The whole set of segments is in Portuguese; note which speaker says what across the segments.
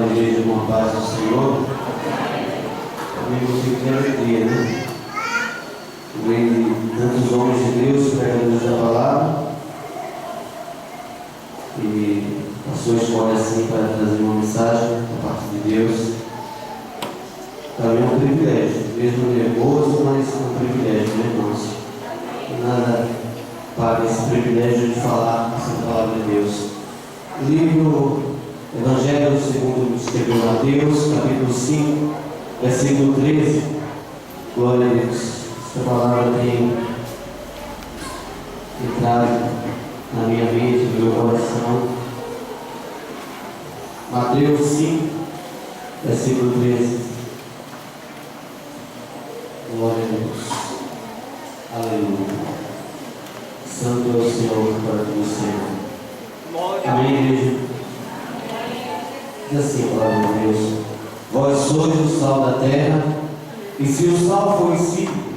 Speaker 1: amada igreja, com a paz do Senhor. Comigo fica de alegria, né? No meio de tantos homens de Deus, pregadores da palavra, e a sua escolha assim para trazer uma mensagem da parte de Deus. Para mim é um privilégio, mesmo nervoso, mas é um privilégio, né, irmãos? Nada para esse privilégio de falar essa palavra de Deus. Livro Evangelho segundo escreveu Mateus, capítulo 5, versículo 13. Glória a Deus. Essa palavra tem entrado na minha mente, no meu coração. Mateus 5, versículo 13. Glória a Deus. Aleluia. Santo é o Senhor para todo sempre. Amém, igreja? Diz assim a palavra de Deus: vós sois o sal da terra, e se o sal for insípido,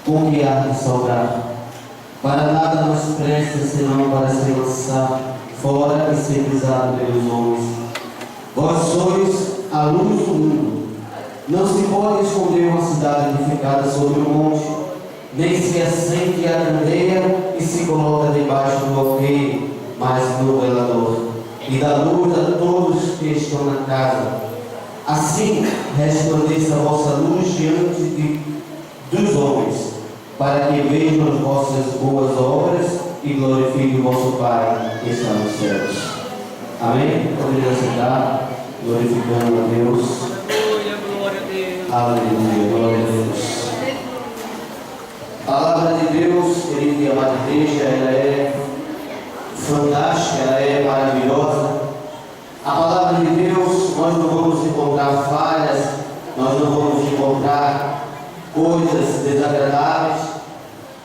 Speaker 1: com que há de salgar? Para nada nos presta, senão para se lançar fora e ser pisado pelos homens. Vós sois a luz do mundo. Não se pode esconder uma cidade edificada sobre o monte, nem se acende a candeia e se coloca debaixo do alqueire, mas no velador, e dá luz a todos que estão na casa. Assim resplandeça a vossa luz diante dos homens, para que vejam as vossas boas obras e glorifiquem o vosso Pai que está nos céus. Amém? Poderia sentar, glorificando a Deus. Aleluia, glória a Deus. A palavra de Deus, querida e amada igreja, ela é fantástica, ela é maravilhosa. A palavra de Deus, nós não vamos encontrar falhas, nós não vamos encontrar coisas desagradáveis,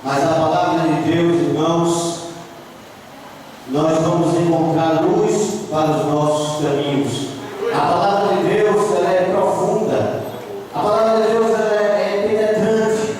Speaker 1: mas a palavra de Deus, irmãos, nós vamos encontrar luz para os nossos caminhos. A palavra de Deus, ela é profunda. A palavra de Deus, ela é penetrante.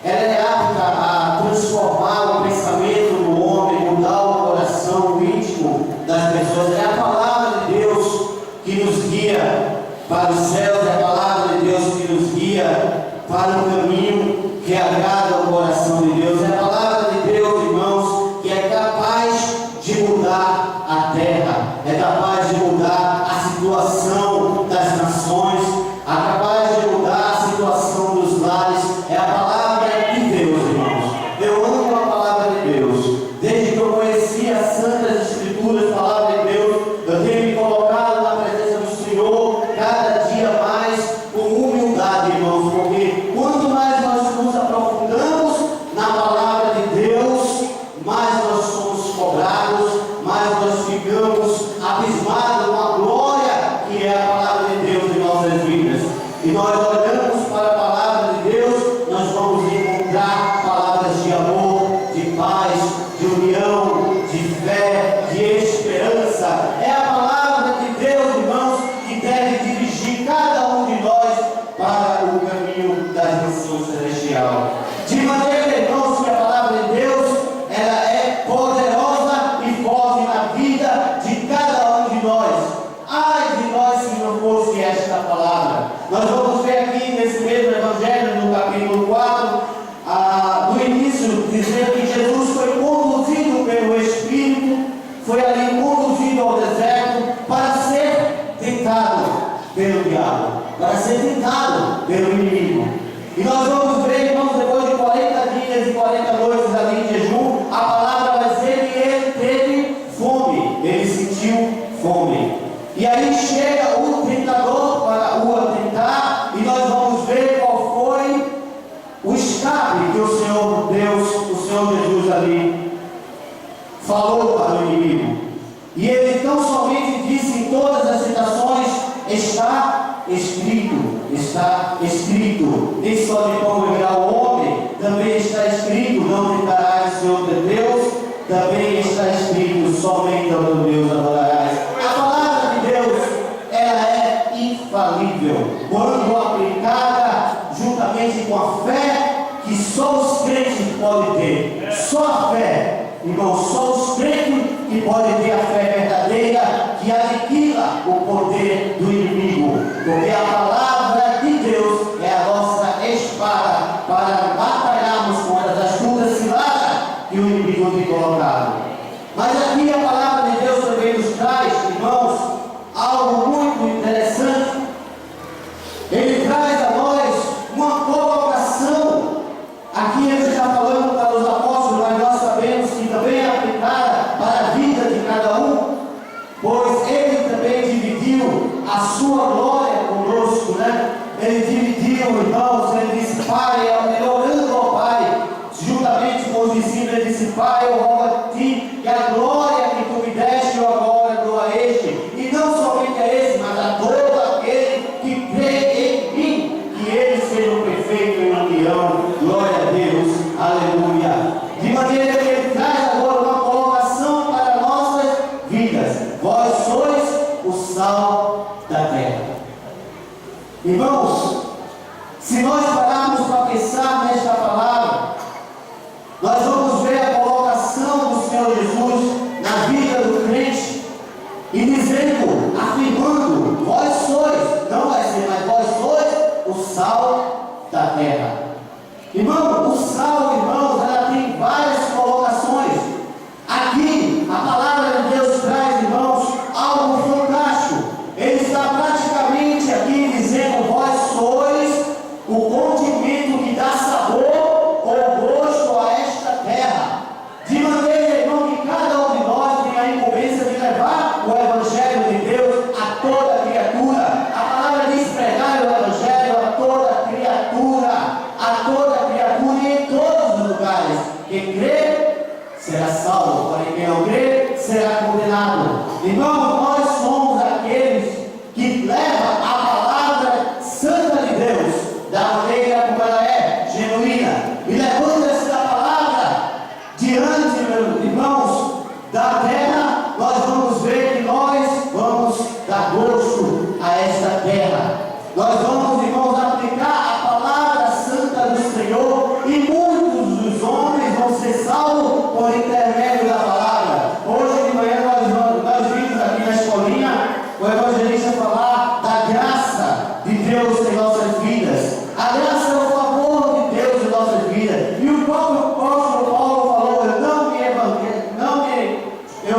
Speaker 1: Ela é apta a transformar o pensamento do homem, mudar o coração, o íntimo das pessoas. É a palavra de Deus que nos guia para os céus, é a palavra de Deus que nos guia para o caminho que agrada o coração de Deus. É a palavra de Deus, irmãos, que é capaz de mudar a terra, é capaz de mudar a situação das nações, é capaz de mudar a situação dos lares. É a palavra de Deus, irmãos. Eu amo a palavra de Deus. Desde que eu conheci as Santas Escrituras, a palavra de Deus, eu tenho me colocado na presença do Senhor cada dia mais com humildade, irmãos, porque quanto mais nós nos aprofundamos na palavra de Deus, mais nós somos cobrados, mais nós ficamos abismados com a glória que é a palavra de Deus em nossas vidas. E nós olhamos para a palavra de Deus, nós vamos encontrar palavras de amor, de paz, de união, de fé, de esperança. É a palavra de Deus, irmãos, que deve dirigir cada um de nós para o caminho da nação celestial. De maneira, irmãos, que a palavra de Deus, ela é poderosa e forte na vida de cada um de nós. Ai de nós se não fosse esta palavra. Nós vamos ver aqui nesse mesmo Evangelho, no capítulo 4, no início, dizer que Jesus foi conduzido pelo Espírito, foi ali conduzido ao deserto para ser tentado pelo diabo, para ser tentado pelo inimigo. E nós vamos ver, irmãos, depois de 40 dias e 40 noites ali em jejum, a palavra vai dizer que ele teve fome, ele sentiu fome. E aí chega o tentador para o atentar, e nós vamos ver qual foi o escape que o Senhor Deus, o Senhor Jesus ali falou para o inimigo. E ele tão somente disse em todas as citações: está escrito, está escrito. Nem só de pão viverá o homem, também está escrito: não tentarás o Senhor teu Deus, também está escrito: somente ao teu Deus adorarás. A palavra de Deus, ela é infalível quando aplicada juntamente com a fé que só os crentes podem ter. Só a fé, irmão, só os crentes que podem ter a fé verdadeira, que aniquila o poder do inimigo. a sua glória conosco, né? Ele dividiu, irmãos, ele disse, Pai, ele orando ao Pai, juntamente com os discípulos, ele disse, Pai, eu rogo a Ti, que a glória que Tu me deste, eu agora dou a este, e não somente a este, mas a todo aquele que crê em mim, que eles sejam perfeitos em união. Glória a Deus, aleluia. De maneira que ele traz agora uma colocação para nossas vidas. Vós sois o sal da terra. Irmãos, se nós pararmos para pensar nesta palavra, nós vamos ver a colocação do Senhor Jesus na vida do crente e dizendo, afirmando, vós sois, não vai ser, mas vós sois o sal da terra. Irmão, o sal, irmãos, ela tem várias colocações. Aqui, a palavra de Deus traz, irmãos, algo fantástico. Ele está praticamente aqui dizendo, vós sois o condimento que dá sabor ou gosto a esta terra. De maneira, irmão, que cada um de nós tem a incumbência de levar o Evangelho de Deus a toda criatura. A palavra diz pregar o Evangelho a toda criatura, e em todos os lugares. Quem crê será salvo, porém quem não crê será condenado. Irmãos, nós somos aqueles que levam a palavra santa de Deus da maneira como ela é, genuína, e levando essa palavra diante, meus irmãos, da terra, nós vamos ver que nós vamos dar gosto a esta terra. Nós vamos, irmãos, aplicar a palavra santa do Senhor, e muitos dos homens vão ser salvos por intermédio da palavra. Hoje de manhã nós vimos aqui na escolinha o evangelista falar da graça de Deus em nossas vidas. A graça é o favor de Deus em nossas vidas. E o próprio apóstolo Paulo falou, eu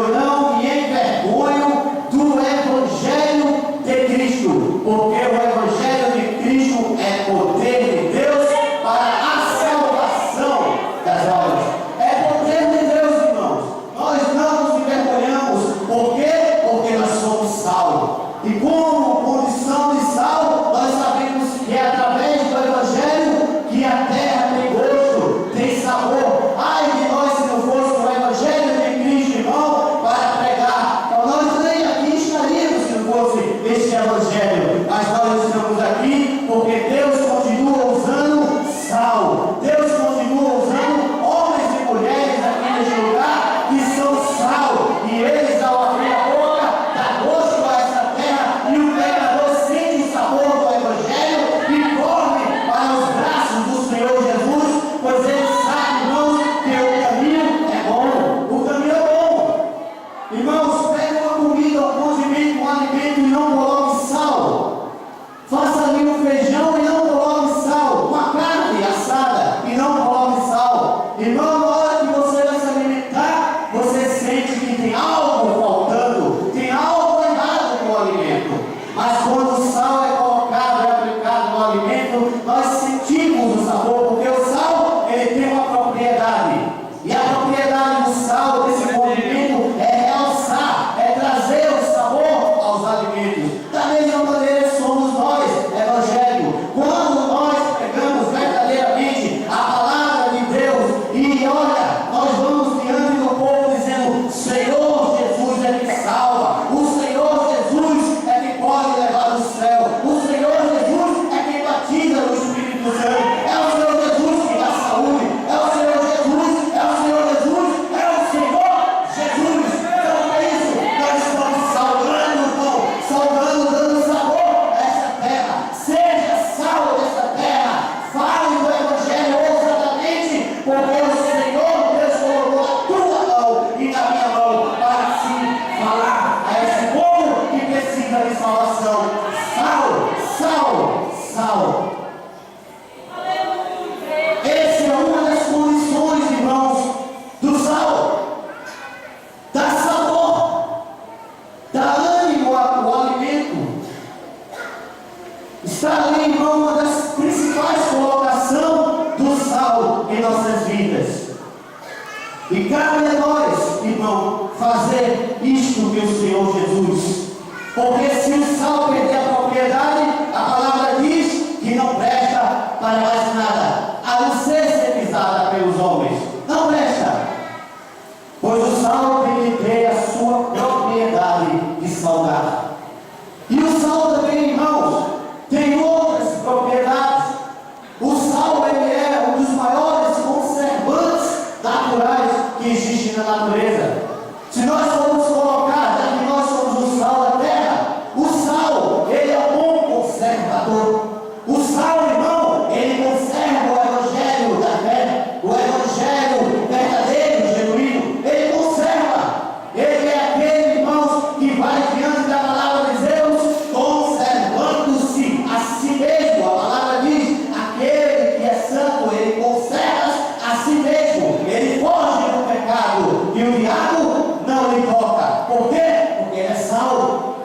Speaker 1: não me envergonho do Evangelho de Cristo, porque o Evangelho de Cristo é poder de Deus para a salvação das almas. É poder de Deus, irmãos. Nós não nos envergonhamos. Por quê? Porque nós somos sal. E como condição de sal, nós sabemos que é através do Evangelho que a terra tem gosto, tem sabor. Ai de nós se não fosse o Evangelho de Cristo, irmão, para pregar. Então nós nem aqui estaríamos se não fosse este Evangelho. Mas nós estamos aqui porque Deus continua usando sal. Deus continua usando homens e mulheres aqui neste lugar que são sal. E eles, ao abrir a boca, dá gosto a essa terra. E o pecador sente o sabor do Evangelho e corre para os braços do Senhor Jesus, pois ele sabe, irmãos, que o caminho é bom. O caminho é bom. Irmãos, pegue uma comida, um condimento, um alimento e não coloque sal. Faça ali um feijão e não coloque sal. Uma carne assada e não coloque sal. Irmão, na hora que você vai se alimentar, você sente que tem algo faltando, tem algo errado no alimento. Mas quando o sal é colocado e aplicado no alimento, nós sentimos o sabor, porque o sal, ele tem uma propriedade. E a propriedade do sal, desse condimento, é realçar, é trazer o sabor aos alimentos. Da mesma maneira somos nós, Evangelho. Quando nós pegamos verdadeiramente a palavra de Deus e olha, nós vamos diante do povo dizendo, Senhor Jesus é que salva, o Senhor Jesus é que pode levar ao céu, o Senhor Jesus é quem batiza no Espírito Santo, é o Senhor Jesus que dá saúde, é o Senhor Jesus, é o Senhor Jesus, é o Senhor Jesus. Então é isso, nós estamos salgando o pão, salgando, dando sabor a essa terra. Seja sal dessa terra, fale do Evangelho ousadamente, porque o Senhor Deus colocou a tua mão e na minha mão para assim falar a esse povo que precisa de salvação. Sal. Essa é uma das condições, irmãos, do sal. Dá sabor, dá ânimo ao alimento. Está ali, irmão, uma das principais colocações do sal em nossas vidas. E cabe a nós, irmão, fazer isto que o Senhor Jesus. Porque se o sal perder que existe na natureza. Se nós formos colocar, já que nós somos o sal da terra, o sal, ele é um bom conservador. O sal, irmão, ele conserva o evangelho da fé, o evangelho verdadeiro, genuíno. Ele conserva. Ele é aquele, irmãos, que vai diante da palavra de Deus, conservando-se a si mesmo. A palavra diz: aquele que é santo, ele conserva a si mesmo. Ele foge do pecado e o diabo não lhe toca. Por quê? Porque ele é sal.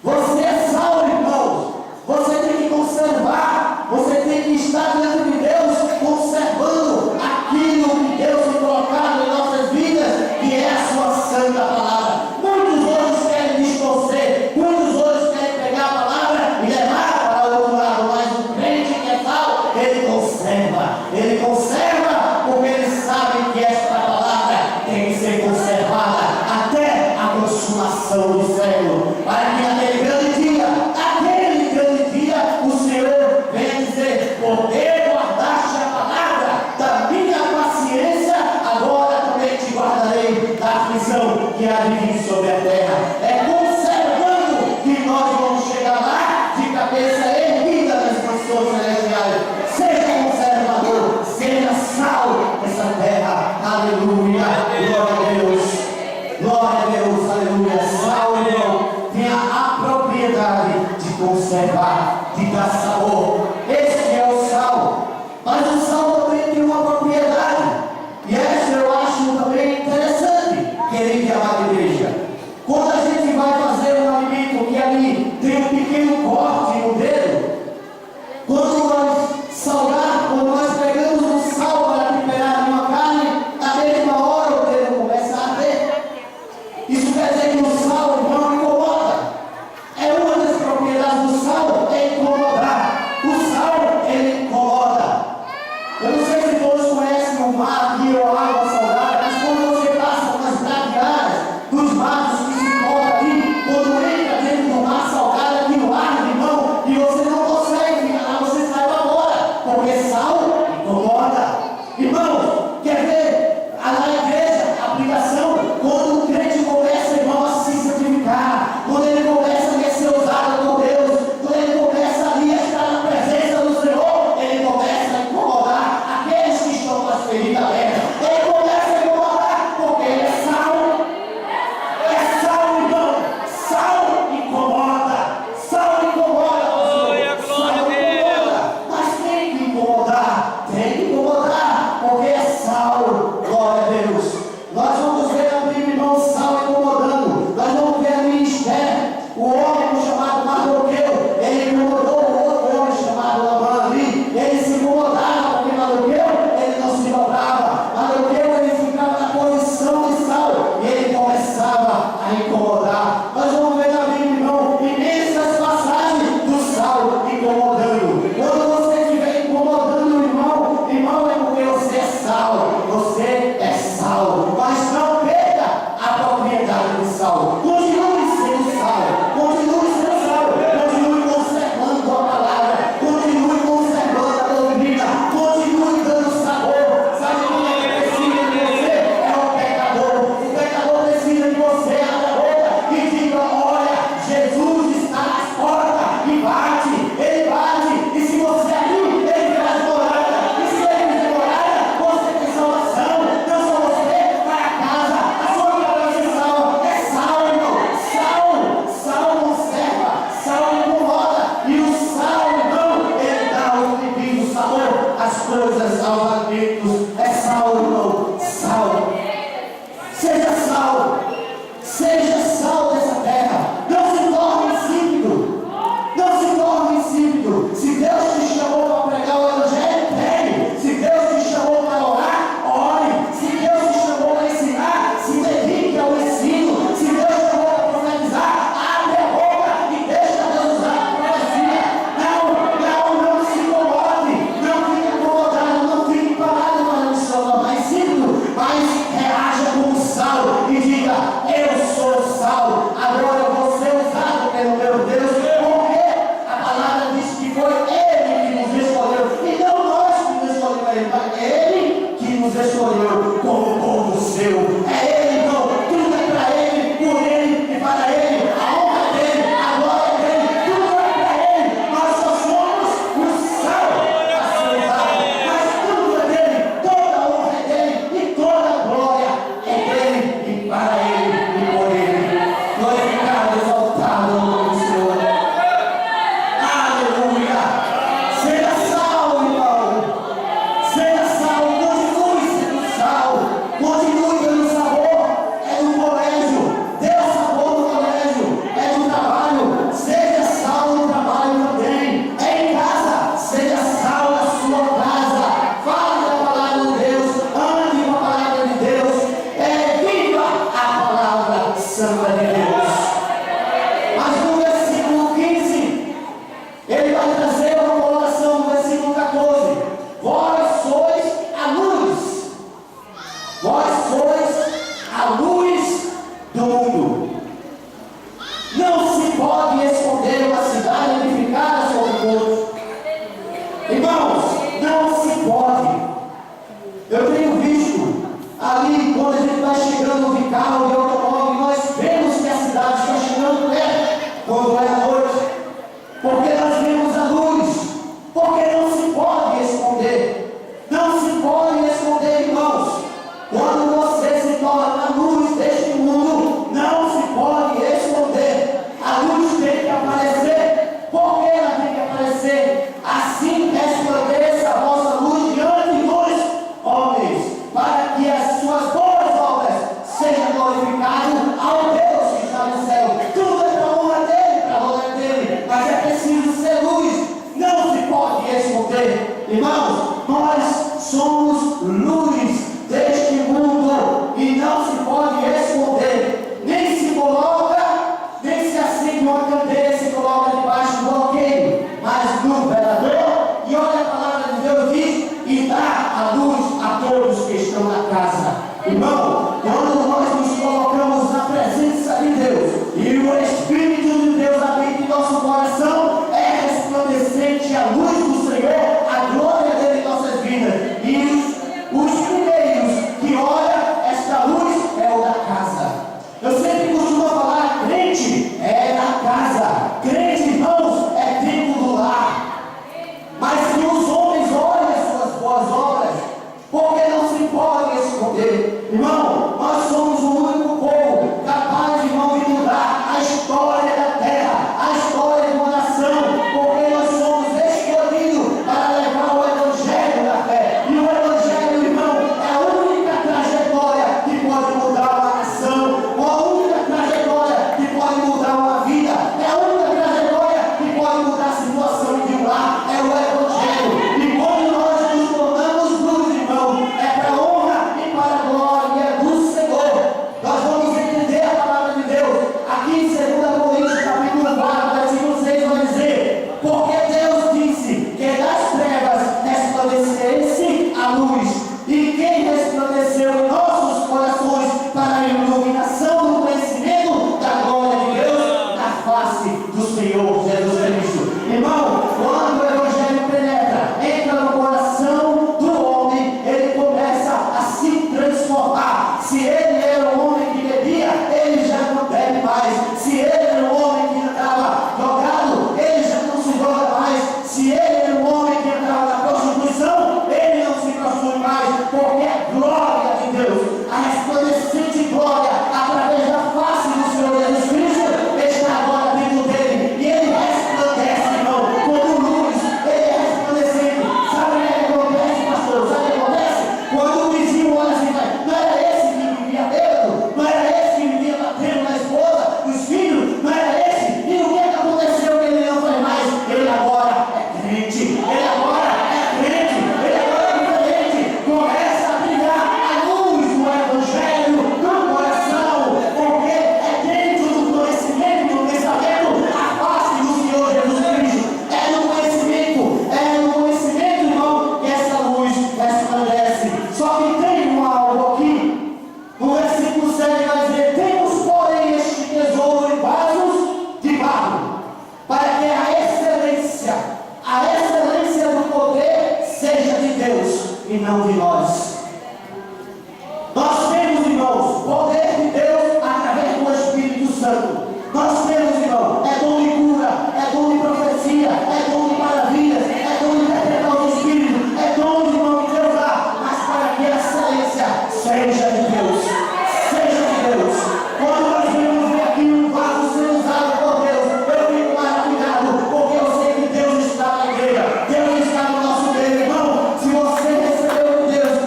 Speaker 1: Você é sal, irmãos. Você tem que conservar. Você tem que estar diante de Deus, conservando aquilo que Deus tem colocado em nossas vidas, que é a sua santa palavra. Muitos hoje querem distorcer, muitos hoje querem pegar a palavra e levar para o outro lado, mas o crente que é sal, ele conserva. Ele conserva porque ele sabe que esta palavra tem que ser conservada até a consumação do século, para que naquele grande dia, o Senhor vem dizer: poder guardaste a palavra da minha paciência, agora também te guardarei da aflição que há de vir sobre a terra. É conservando que nós vamos chegar lá de cabeça erguida nas mansões celestiais. Seja conservador, seja sal dessa terra. Aleluia, glória a Deus, glória a Deus, aleluia. Sal, irmão, tem a propriedade de conservar, de dar sabor. Esse é o sal. Mas o sal também tem uma propriedade, e essa eu acho também interessante, querida e amada igreja. Quando a gente vai fazer um alimento que ali tem um pequeno corte no dedo, quando nós pegamos o sal para temperar uma carne, na mesma hora o dedo começa a arder. Isso quer dizer que o sal, irmão, incomoda. É uma das propriedades do sal, é incomodar. O sal, ele incomoda. Eu não sei se todos conhecem o mar aqui ou a água salgada, mas quando você passa nas braquiárias dos matos que se encontram ali, quando entra dentro do mar salgado, aquilo arde, irmão, e você não consegue ficar lá, você sai para fora, porque sal incomoda. Irmão, quer ver na igreja a aplicação? Quando o crente começa, irmão, a se santificar, quando ele começa a ser usado por Deus, quando ele começa ali a estar na presença do Senhor, ele começa a incomodar aqueles que estão com as feridas abertas. Ele começa a incomodar, porque ele é sal. É sal, irmão. Sal incomoda. Sal incomoda. Sal incomoda. Mas tem que incomodar. Tem que incomodar, porque é sal. Glória a Deus. Nós vamos ver a Bíblia, irmão, sal incomodando. Nós vamos ver ali em Esther, o homem chamado Mardoqueu, ele incomodou o outro homem chamado Labão ali. Ele se incomodava, porque Mardoqueu, ele não se dobrava. Mardoqueu, ele ficava na posição de sal, e ele começava a incomodar. Nós vamos ver na Bíblia, irmão, imensas passagens do sal incomodando. Quando você estiver incomodando o irmão, é porque você é sal. Você é sal. Mas não perca a propriedade do sal. Continue sendo sal. Continue sendo sal. Continue conservando a palavra. Continue conservando a doutrina. Continue dando sabor. Sabe quem é que precisa de você? É o pecador. O pecador precisa de você. Abra a boca e diga: olha, Jesus está às portas e bate. Ele bate. E se você abrir, ele faz morada. E se ele fizer morada, você tem salvação. Não só você, vai a casa. A sua casa é sal. É sal, irmão. Sal conserva. Sal incomoda. E o sal, irmão, ele dá o devido sabor às coisas, aos alimentos. É sal, irmão. Sal. Seja sal. Seja sal dessa terra. Não se torne insípido. Não se torne insípido. Se Deus te chamou para pregar o evangelho, pregue. Se Deus te chamou para orar, ore. Se Deus te chamou para ensinar, se dedique ao ensino. Se Deus te chamou para profetizar, abre a boca e deixa Deus usar a profecia. Não se incomode. Não fique incomodado. Não fique Irmãos, nós somos luz deste mundo e não se pode esconder, nem se coloca, nem se acende uma candeia, se coloca debaixo do alqueire, mas no velador. E olha a palavra de Deus diz: e dá a luz a todos que estão na casa. Irmão, quando nós nos colocamos na presença de Deus e o Espírito de Deus habita em nosso coração, é resplandecente a luz do Senhor, a glória dele em nossas vidas. E os primeiros que olham esta luz é o da casa. Eu sempre costumo falar: crente é na casa, crente, irmãos, é dentro do lar. Mas que os homens olhem as suas boas obras, porque não se podem esconder. Irmão, nós somos o único povo capaz, irmão, de mudar a história da terra, a história de uma nação, porque nós somos escolhidos para levar o Evangelho da fé. E o Evangelho, irmão, é a única trajetória que pode mudar uma nação, a única trajetória que pode mudar uma vida, é a única trajetória que pode mudar a situação de um lar, é o Evangelho. E quando nós nos tornamos luz, irmão, é para a honra e para a glória do Senhor. Nós vamos entender a palavra de Deus aqui em 2 Coríntios capítulo 4, versículo 6, vai dizer: porque Deus disse que das trevas resplandecesse a luz, e quem resplandeceu em nossos corações para a iluminação do conhecimento da glória de Deus na face do Senhor Jesus Cristo. Irmão, quando o Evangelho penetra, entra no coração do homem, ele começa a se transformar. Se ele era um homem que bebia, ele já não bebe mais. Se ele era um homem que andava drogado, ele já não se droga mais. Se ele era um homem que entrava na prostituição, ele não se prostitui mais, porque a glória de Deus, a resplandecente glória, através da face do Senhor Jesus Cristo, está agora dentro dele, e ele resplandece, irmão, como luz. Ele é resplandecente. Sabe o que acontece, pastor? Sabe o que acontece? Quando o vizinho olha assim, não era esse que vivia bêbado? Não era esse que vivia batendo na esposa, nos filhos? Não era esse? E o que aconteceu que ele não foi mais? Ele agora é crente. Ele agora é crente. Ele agora é diferente. Começa a brilhar a luz do Evangelho no coração, porque é dentro do conhecimento, do pensamento, a face do Senhor Jesus Cristo. É no conhecimento, irmão, que essa luz resplandece. Só que tem algo aqui. No versículo 7 vai dizer: temos, porém, este tesouro em vasos de barro, para que a excelência do poder seja de Deus e não de nós. Nós temos, irmãos, poder de Deus através do Espírito Santo. Nós temos, irmão, é dom de cura, é dom de profecia, é dom de maravilhas, é dom de interpretar o Espírito, é dom de, irmão, de Deus lá, mas para que a excelência seja de Deus. Seja de Deus. Quando nós vemos ver aqui um vaso sendo usado por Deus, eu fico maravilhado, porque eu sei que Deus está na igreja, Deus está no nosso meio, irmão. Se você recebeu de Deus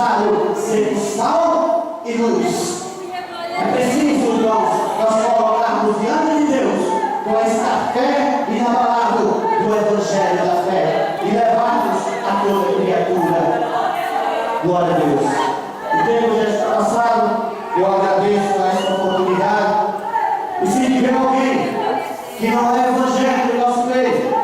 Speaker 1: necessário ser sal e luz. É preciso, irmãos, nós colocarmos diante de Deus com esta fé inabalável do Evangelho da fé e levarmos a toda criatura. Glória a Deus. O tempo já está passado, eu agradeço a esta oportunidade. E se tiver alguém que não é evangélico em nosso meio,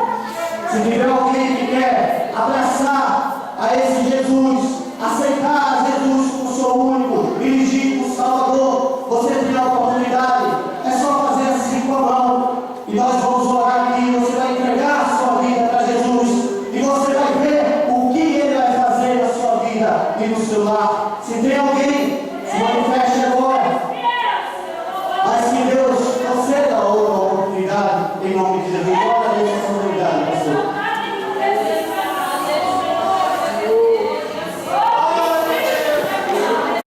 Speaker 1: se tiver alguém que quer abraçar a esse Jesus, aceitar Jesus como seu único e legítimo Salvador, você tem a oportunidade. É só fazer assim com a mão e nós vamos orar aqui. Você vai entregar a sua vida para Jesus e você vai ver o que Ele vai fazer na sua vida e no seu lar. Se tem alguém, se manifeste agora.